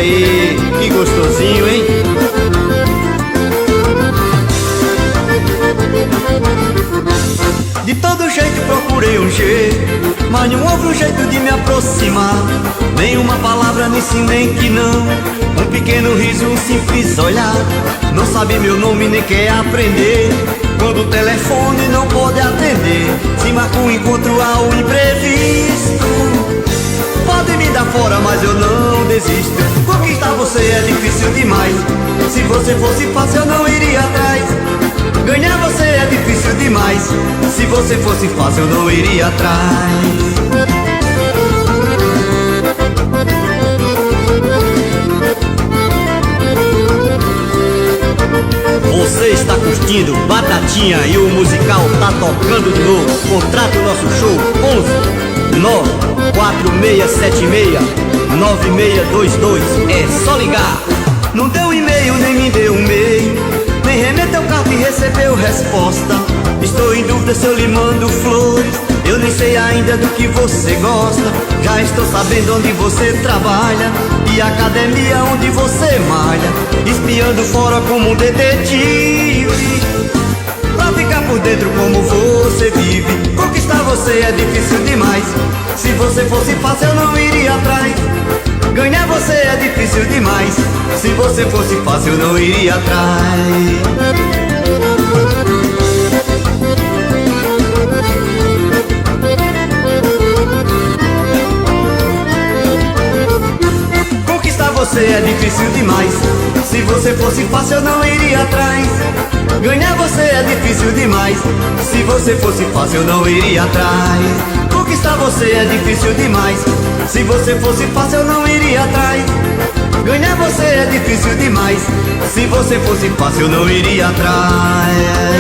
aí, que gostosinho, hein? De todo jeito procurei um jeito, mas não houve um jeito de me aproximar. Nenhuma palavra me ensinei que não. Um pequeno riso, um simples olhar. Não sabe meu nome nem quer aprender. Quando o telefone não pode atender, se marca um encontro ao imprevisto. Pode me dar fora, mas eu não desisto. Conquistar você é difícil demais. Se você fosse fácil eu não iria atrás. Ganhar você é difícil demais. Se você fosse fácil eu não iria atrás. Você está curtindo Batatinha e o musical tá tocando de novo. Contrato nosso show 11 94676 9622. É só ligar. Não deu e-mail, nem me deu um e-mail, nem remeteu carta e recebeu resposta. Estou em dúvida se eu lhe mando flores. Eu nem sei ainda do que você gosta. Já estou sabendo onde você trabalha e a academia onde você malha. Espiando fora como um detetive, pra ficar por dentro como você vive. Conquistar você é difícil demais. Se você fosse fácil eu não iria atrás. Ganhar você é difícil demais. Se você fosse fácil eu não iria atrás. Você é difícil demais. Se você fosse fácil eu não iria atrás. Ganhar você é difícil demais. Se você fosse fácil eu não iria atrás. Conquistar você é difícil demais. Se você fosse fácil eu não iria atrás. Ganhar você é difícil demais. Se você fosse fácil eu não iria atrás.